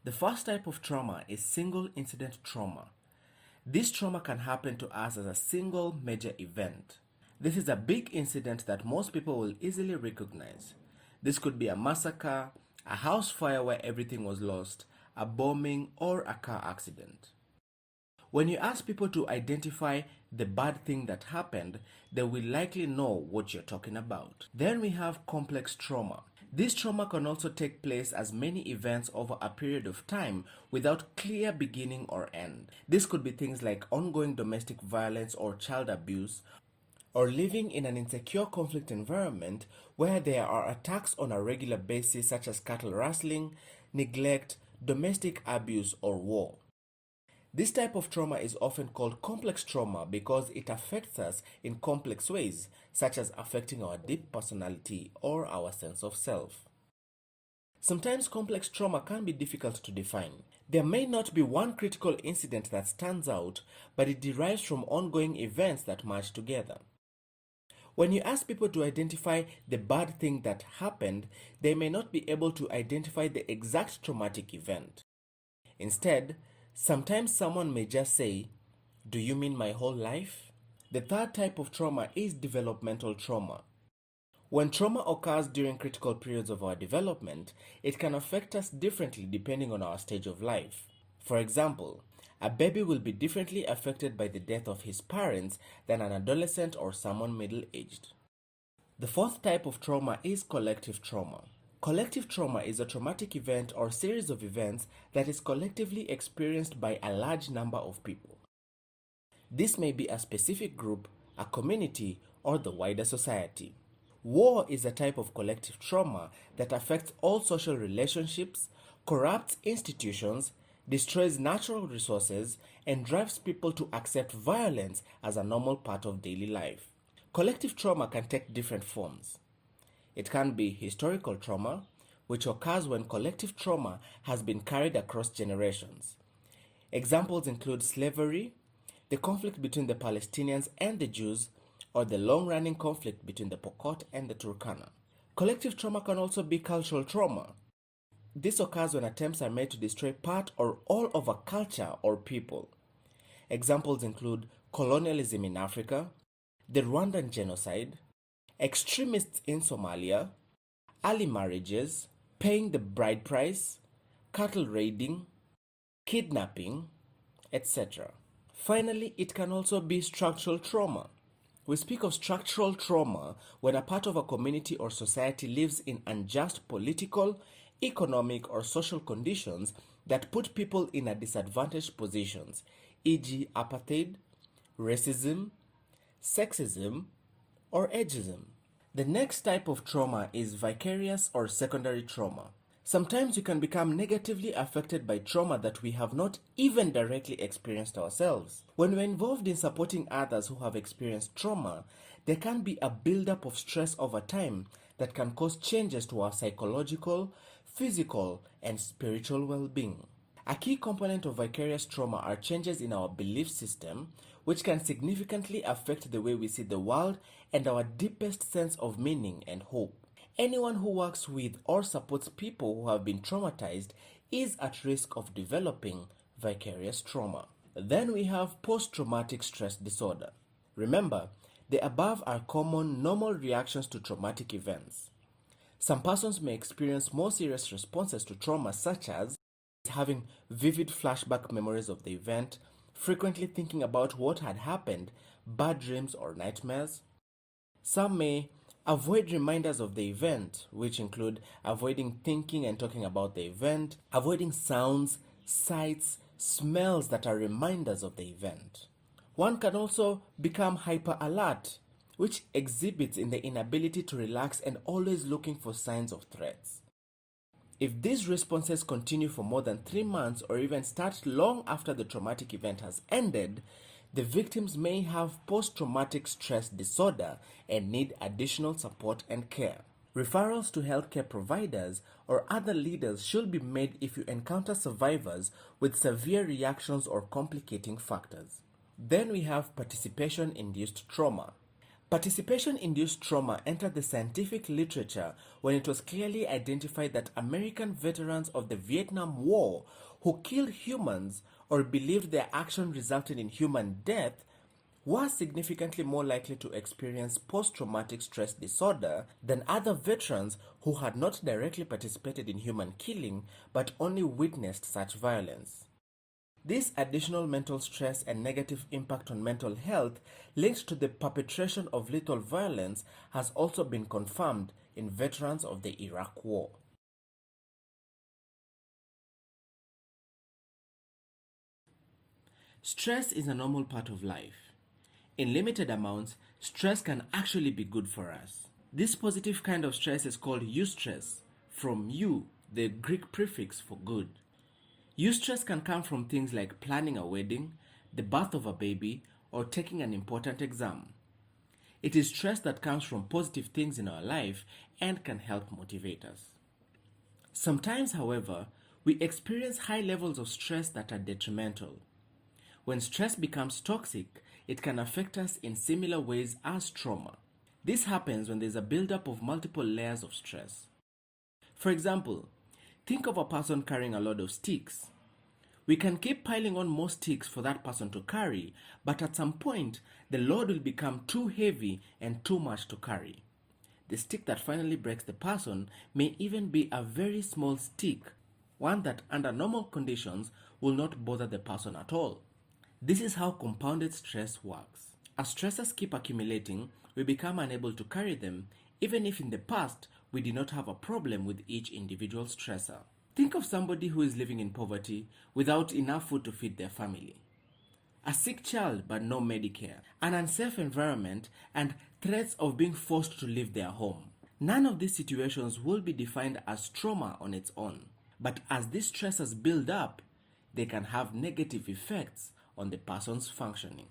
The first type of trauma is single incident trauma. This trauma can happen to us as a single major event. This is a big incident that most people will easily recognize. This could be a massacre, a house fire where everything was lost, a bombing, or a car accident. When you ask people to identify the bad thing that happened, they will likely know what you're talking about. Then we have complex trauma. This trauma can also take place as many events over a period of time without clear beginning or end. This could be things like ongoing domestic violence or child abuse, or living in an insecure conflict environment where there are attacks on a regular basis such as cattle rustling, neglect, domestic abuse, or war. This type of trauma is often called complex trauma because it affects us in complex ways, such as affecting our deep personality or our sense of self. Sometimes complex trauma can be difficult to define. There may not be one critical incident that stands out, but it derives from ongoing events that match together. When you ask people to identify the bad thing that happened, they may not be able to identify the exact traumatic event. Instead, sometimes someone may just say, "Do you mean my whole life?" The third type of trauma is developmental trauma. When trauma occurs during critical periods of our development, it can affect us differently depending on our stage of life. For example, a baby will be differently affected by the death of his parents than an adolescent or someone middle-aged. The fourth type of trauma is collective trauma. Collective trauma is a traumatic event or series of events that is collectively experienced by a large number of people. This may be a specific group, a community, or the wider society. War is a type of collective trauma that affects all social relationships, corrupts institutions, destroys natural resources, and drives people to accept violence as a normal part of daily life. Collective trauma can take different forms. It can be historical trauma, which occurs when collective trauma has been carried across generations. Examples include slavery, the conflict between the Palestinians and the Jews, or the long-running conflict between the Pokot and the Turkana. Collective trauma can also be cultural trauma. This occurs when attempts are made to destroy part or all of a culture or people. Examples include colonialism in Africa, the Rwandan genocide, extremists in Somalia, early marriages, paying the bride price, cattle raiding, kidnapping, etc. Finally, it can also be structural trauma. We speak of structural trauma when a part of a community or society lives in unjust political, economic, or social conditions that put people in a disadvantaged positions, e.g. apartheid, racism, sexism, or ageism. The next type of trauma is vicarious or secondary trauma. Sometimes we can become negatively affected by trauma that we have not even directly experienced ourselves. When we're involved in supporting others who have experienced trauma, there can be a buildup of stress over time that can cause changes to our psychological, physical, and spiritual well-being. A key component of vicarious trauma are changes in our belief system, which can significantly affect the way we see the world and our deepest sense of meaning and hope. Anyone who works with or supports people who have been traumatized is at risk of developing vicarious trauma. Then we have post-traumatic stress disorder. Remember, the above are common, normal reactions to traumatic events. Some persons may experience more serious responses to trauma, such as having vivid flashback memories of the event, frequently thinking about what had happened, bad dreams or nightmares. Some may avoid reminders of the event, which include avoiding thinking and talking about the event, avoiding sounds, sights, smells that are reminders of the event. One can also become hyper alert, which exhibits in the inability to relax and always looking for signs of threats. If these responses continue for more than 3 months or even start long after the traumatic event has ended, the victims may have post-traumatic stress disorder and need additional support and care. Referrals to healthcare providers or other leaders should be made if you encounter survivors with severe reactions or complicating factors. Then we have participation-induced trauma. Participation-induced trauma entered the scientific literature when it was clearly identified that American veterans of the Vietnam War who killed humans or believed their action resulted in human death were significantly more likely to experience post-traumatic stress disorder than other veterans who had not directly participated in human killing but only witnessed such violence. This additional mental stress and negative impact on mental health linked to the perpetration of lethal violence has also been confirmed in veterans of the Iraq War. Stress is a normal part of life. In limited amounts, stress can actually be good for us. This positive kind of stress is called eustress, from eu, the Greek prefix for good. Eustress can come from things like planning a wedding, the birth of a baby, or taking an important exam. It is stress that comes from positive things in our life and can help motivate us. Sometimes, however, we experience high levels of stress that are detrimental. When stress becomes toxic, it can affect us in similar ways as trauma. This happens when there's a buildup of multiple layers of stress. For example, think of a person carrying a load of sticks. We can keep piling on more sticks for that person to carry, but at some point, the load will become too heavy and too much to carry. The stick that finally breaks the person may even be a very small stick, one that under normal conditions will not bother the person at all. This is how compounded stress works. As stressors keep accumulating, we become unable to carry them, even if in the past we did not have a problem with each individual stressor. Think of somebody who is living in poverty without enough food to feed their family. A sick child but no Medicare, an unsafe environment, and threats of being forced to leave their home. None of these situations will be defined as trauma on its own, but as these stressors build up, they can have negative effects on the person's functioning.